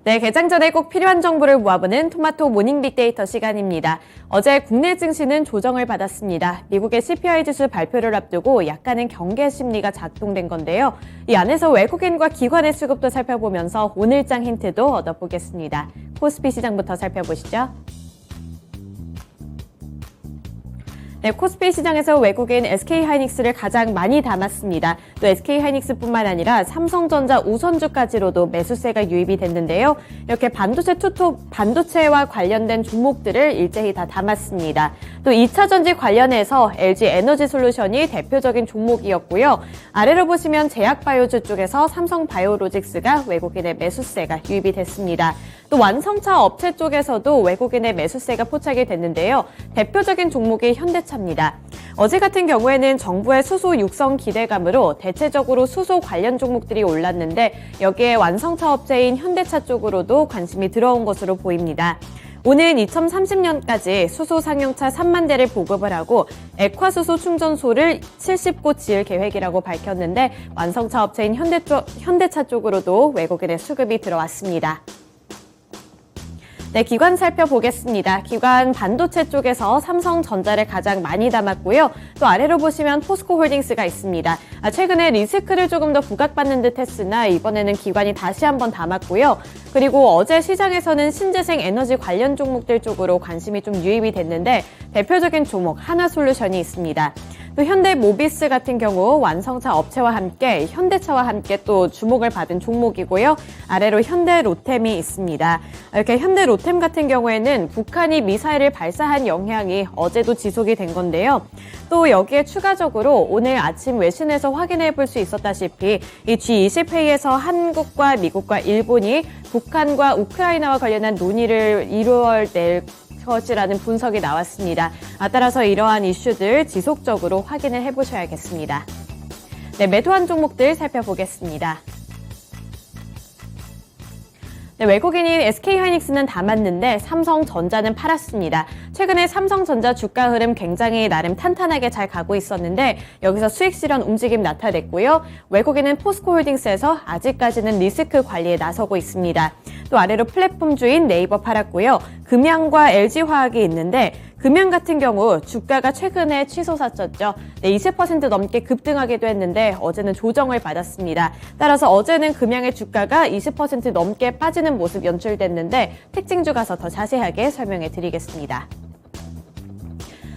네, 개장 전에 꼭 필요한 정보를 모아보는 토마토 모닝 빅데이터 시간입니다. 어제 국내 증시는 조정을 받았습니다. 미국의 CPI 지수 발표를 앞두고 약간은 경계 심리가 작동된 건데요. 이 안에서 외국인과 기관의 수급도 살펴보면서 오늘장 힌트도 얻어보겠습니다. 코스피 시장부터 살펴보시죠. 네, 코스피 시장에서 외국인 SK하이닉스를 가장 많이 담았습니다. 또 SK하이닉스뿐만 아니라 삼성전자, 우선주까지로도 매수세가 유입이 됐는데요. 이렇게 반도체와 관련된 종목들을 일제히 다 담았습니다. 또 2차전지 관련해서 LG에너지솔루션이 대표적인 종목이었고요. 아래로 보시면 제약바이오주 쪽에서 삼성바이오로직스가 외국인의 매수세가 유입이 됐습니다. 또 완성차 업체 쪽에서도 외국인의 매수세가 포착이 됐는데요. 대표적인 종목이 현대차입니다. 어제 같은 경우에는 정부의 수소 육성 기대감으로 대체적으로 수소 관련 종목들이 올랐는데 여기에 완성차 업체인 현대차 쪽으로도 관심이 들어온 것으로 보입니다. 오는 2030년까지 수소 상용차 3만 대를 보급을 하고 액화수소 충전소를 70곳 지을 계획이라고 밝혔는데 완성차 업체인 현대차 쪽으로도 외국인의 수급이 들어왔습니다. 네, 기관 살펴보겠습니다. 기관 반도체 쪽에서 삼성전자를 가장 많이 담았고요. 또 아래로 보시면 포스코홀딩스가 있습니다. 최근에 리스크를 조금 더 부각받는 듯 했으나 이번에는 기관이 다시 한번 담았고요. 그리고 어제 시장에서는 신재생 에너지 관련 종목들 쪽으로 관심이 좀 유입이 됐는데 대표적인 종목 하나솔루션이 있습니다. 또 현대모비스 같은 경우 완성차 업체와 함께 현대차와 함께 또 주목을 받은 종목이고요. 아래로 현대로템이 있습니다. 이렇게 현대로템 같은 경우에는 북한이 미사일을 발사한 영향이 어제도 지속이 된 건데요. 또 여기에 추가적으로 오늘 아침 외신에서 확인해 볼 수 있었다시피 이 G20 회의에서 한국과 미국과 일본이 북한과 우크라이나와 관련한 논의를 이루어낼 것이라는 분석이 나왔습니다. 따라서 이러한 이슈들 지속적으로 확인을 해보셔야겠습니다. 네, 매도한 종목들 살펴보겠습니다. 네, 외국인인 SK하이닉스는 담았는데 삼성전자는 팔았습니다. 최근에 삼성전자 주가 흐름 굉장히 나름 탄탄하게 잘 가고 있었는데 여기서 수익 실현 움직임 나타냈고요. 외국인은 포스코홀딩스에서 아직까지는 리스크 관리에 나서고 있습니다. 또 아래로 플랫폼주인 네이버 팔았고요. 금양과 LG화학이 있는데 금양 같은 경우 주가가 최근에 치솟았었죠. 네, 20% 넘게 급등하기도 했는데 어제는 조정을 받았습니다. 따라서 어제는 금양의 주가가 20% 넘게 빠지는 모습 연출됐는데 특징주 가서 더 자세하게 설명해 드리겠습니다.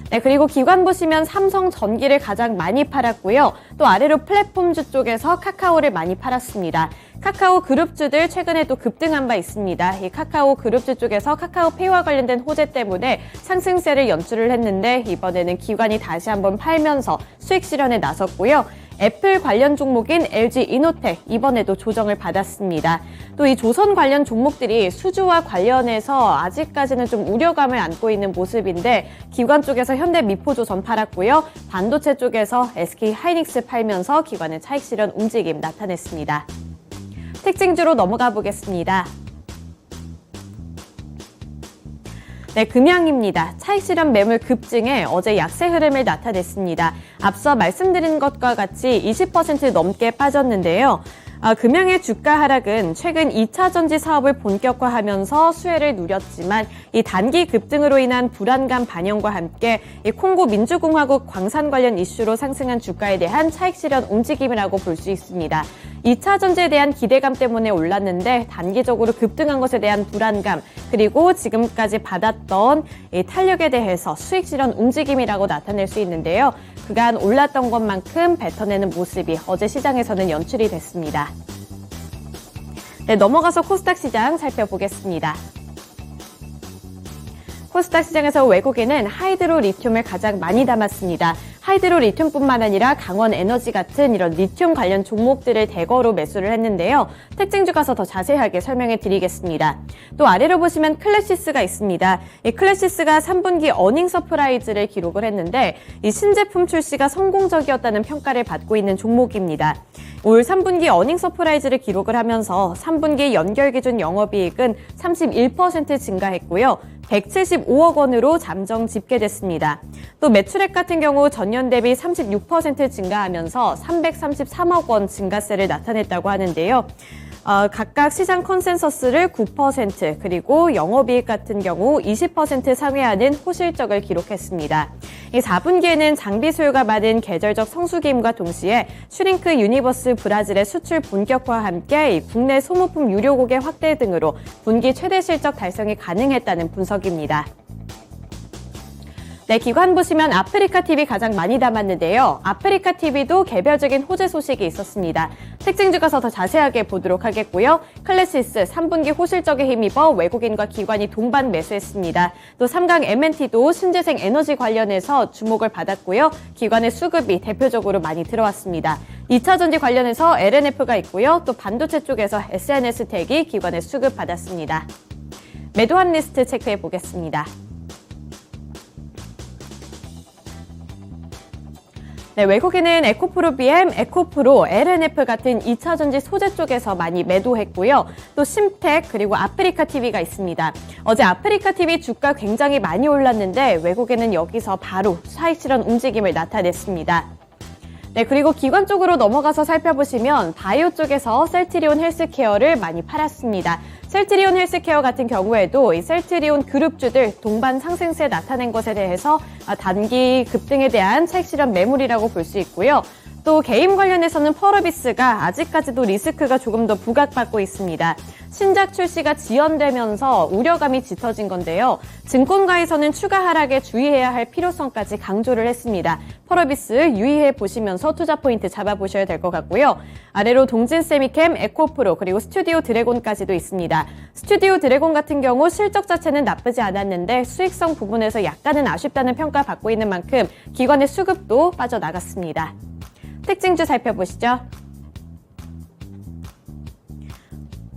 네, 그리고 기관 보시면 삼성전기를 가장 많이 팔았고요. 또 아래로 플랫폼주 쪽에서 카카오를 많이 팔았습니다. 카카오 그룹주들 최근에 또 급등한 바 있습니다. 이 카카오 그룹주 쪽에서 카카오페이와 관련된 호재 때문에 상승세를 연출을 했는데 이번에는 기관이 다시 한번 팔면서 수익 실현에 나섰고요. 애플 관련 종목인 LG이노텍 이번에도 조정을 받았습니다. 또 이 조선 관련 종목들이 수주와 관련해서 아직까지는 좀 우려감을 안고 있는 모습인데 기관 쪽에서 현대미포조선 팔았고요. 반도체 쪽에서 SK하이닉스 팔면서 기관의 차익 실현 움직임 나타냈습니다. 특징주로 넘어가 보겠습니다. 네, 금양입니다. 차익 실현 매물 급증에 어제 약세 흐름을 나타냈습니다. 앞서 말씀드린 것과 같이 20% 넘게 빠졌는데요. 금양의 주가 하락은 최근 2차 전지 사업을 본격화하면서 수혜를 누렸지만 이 단기 급등으로 인한 불안감 반영과 함께 이 콩고 민주공화국 광산 관련 이슈로 상승한 주가에 대한 차익 실현 움직임이라고 볼 수 있습니다. 2차 전지에 대한 기대감 때문에 올랐는데 단기적으로 급등한 것에 대한 불안감 그리고 지금까지 받았던 이 탄력에 대해서 수익 실현 움직임이라고 나타낼 수 있는데요. 그간 올랐던 것만큼 뱉어내는 모습이 어제 시장에서는 연출이 됐습니다. 네, 넘어가서 코스닥 시장 살펴보겠습니다. 코스닥 시장에서 외국인은 하이드로 리튬을 가장 많이 담았습니다. 하이드로 리튬뿐만 아니라 강원 에너지 같은 이런 리튬 관련 종목들을 대거로 매수를 했는데요. 특징주 가서 더 자세하게 설명해 드리겠습니다. 또 아래로 보시면 클래시스가 있습니다. 이 클래시스가 3분기 어닝 서프라이즈를 기록을 했는데 이 신제품 출시가 성공적이었다는 평가를 받고 있는 종목입니다. 올 3분기 어닝 서프라이즈를 기록을 하면서 3분기 연결 기준 영업이익은 31% 증가했고요. 175억 원으로 잠정 집계됐습니다. 또 매출액 같은 경우 전년 대비 36% 증가하면서 333억 원 증가세를 나타냈다고 하는데요. 각각 시장 컨센서스를 9% 그리고 영업이익 같은 경우 20% 상회하는 호실적을 기록했습니다. 이 4분기에는 장비 수요가 많은 계절적 성수기임과 동시에 슈링크 유니버스 브라질의 수출 본격화와 함께 국내 소모품 유료고객 확대 등으로 분기 최대 실적 달성이 가능했다는 분석입니다. 네, 기관 보시면 아프리카 TV 가장 많이 담았는데요. 아프리카 TV도 개별적인 호재 소식이 있었습니다. 특징주 가서 더 자세하게 보도록 하겠고요. 클래시스 3분기 호실적에 힘입어 외국인과 기관이 동반 매수했습니다. 또 삼강 MNT도 신재생 에너지 관련해서 주목을 받았고요. 기관의 수급이 대표적으로 많이 들어왔습니다. 2차전지 관련해서 LNF가 있고요. 또 반도체 쪽에서 SNS텍이 기관의 수급 받았습니다. 매도한 리스트 체크해 보겠습니다. 네, 외국인은 에코프로 BM, 에코프로, LNF 같은 2차전지 소재 쪽에서 많이 매도했고요. 또 심텍 그리고 아프리카 TV가 있습니다. 어제 아프리카 TV 주가 굉장히 많이 올랐는데 외국인은 여기서 바로 차익 실현 움직임을 나타냈습니다. 네, 그리고 기관 쪽으로 넘어가서 살펴보시면 바이오 쪽에서 셀트리온 헬스케어를 많이 팔았습니다. 셀트리온 헬스케어 같은 경우에도 이 셀트리온 그룹주들 동반 상승세 나타낸 것에 대해서 단기 급등에 대한 차익 실현 매물이라고 볼 수 있고요. 또 게임 관련해서는 펄어비스가 아직까지도 리스크가 조금 더 부각받고 있습니다. 신작 출시가 지연되면서 우려감이 짙어진 건데요. 증권가에서는 추가 하락에 주의해야 할 필요성까지 강조를 했습니다. 펄어비스 유의해 보시면서 투자 포인트 잡아보셔야 될 것 같고요. 아래로 동진 세미캠, 에코프로 그리고 스튜디오 드래곤까지도 있습니다. 스튜디오 드래곤 같은 경우 실적 자체는 나쁘지 않았는데 수익성 부분에서 약간은 아쉽다는 평가 받고 있는 만큼 기관의 수급도 빠져나갔습니다. 특징주 살펴보시죠.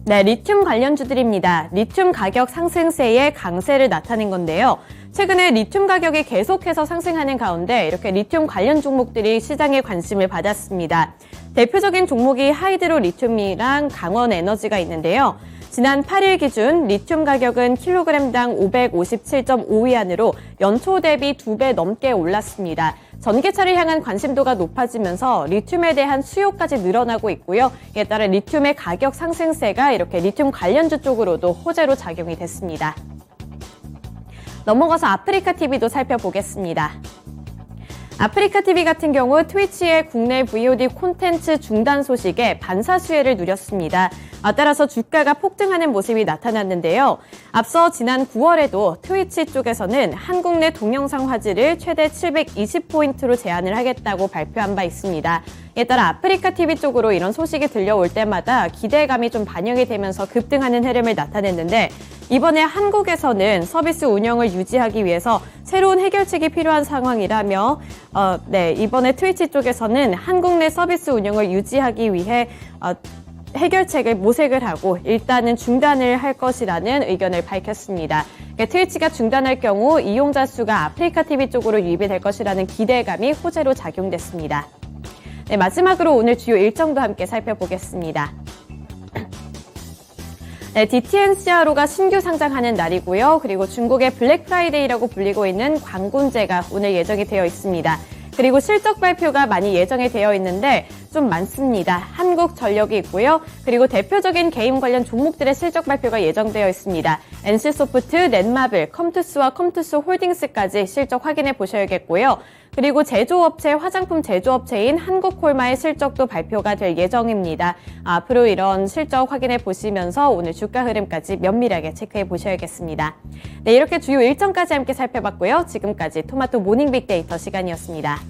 네, 리튬 관련주들입니다. 리튬 가격 상승세에 강세를 나타낸 건데요. 최근에 리튬 가격이 계속해서 상승하는 가운데 이렇게 리튬 관련 종목들이 시장에 관심을 받았습니다. 대표적인 종목이 하이드로 리튬이랑 강원 에너지가 있는데요. 지난 8일 기준 리튬 가격은 킬로그램당 557.5위안으로 연초 대비 2배 넘게 올랐습니다. 전기차를 향한 관심도가 높아지면서 리튬에 대한 수요까지 늘어나고 있고요. 이에 따라 리튬의 가격 상승세가 이렇게 리튬 관련주 쪽으로도 호재로 작용이 됐습니다. 넘어가서 아프리카 TV도 살펴보겠습니다. 아프리카 TV 같은 경우 트위치의 국내 VOD 콘텐츠 중단 소식에 반사수혜를 누렸습니다. 따라서 주가가 폭등하는 모습이 나타났는데요. 앞서 지난 9월에도 트위치 쪽에서는 한국 내 동영상 화질을 최대 720포인트로 제한을 하겠다고 발표한 바 있습니다. 이에 따라 아프리카 TV 쪽으로 이런 소식이 들려올 때마다 기대감이 좀 반영이 되면서 급등하는 흐름을 나타냈는데 이번에 한국에서는 서비스 운영을 유지하기 위해서 새로운 해결책이 필요한 상황이라며 이번에 트위치 쪽에서는 한국 내 서비스 운영을 유지하기 위해 해결책을 모색을 하고 일단은 중단을 할 것이라는 의견을 밝혔습니다. 그러니까 트위치가 중단할 경우 이용자 수가 아프리카 TV 쪽으로 유입이 될 것이라는 기대감이 호재로 작용됐습니다. 네, 마지막으로 오늘 주요 일정도 함께 살펴보겠습니다. 네, DTNCRO가 신규 상장하는 날이고요. 그리고 중국의 블랙 프라이데이라고 불리고 있는 광군제가 오늘 예정이 되어 있습니다. 그리고 실적 발표가 많이 예정이 되어 있는데 좀 많습니다. 한국전력이 있고요. 그리고 대표적인 게임 관련 종목들의 실적 발표가 예정되어 있습니다. NC소프트, 넷마블, 컴투스와 컴투스 홀딩스까지 실적 확인해 보셔야겠고요. 그리고 제조업체, 화장품 제조업체인 한국콜마의 실적도 발표가 될 예정입니다. 앞으로 이런 실적 확인해 보시면서 오늘 주가 흐름까지 면밀하게 체크해 보셔야겠습니다. 네, 이렇게 주요 일정까지 함께 살펴봤고요. 지금까지 토마토 모닝 빅데이터 시간이었습니다.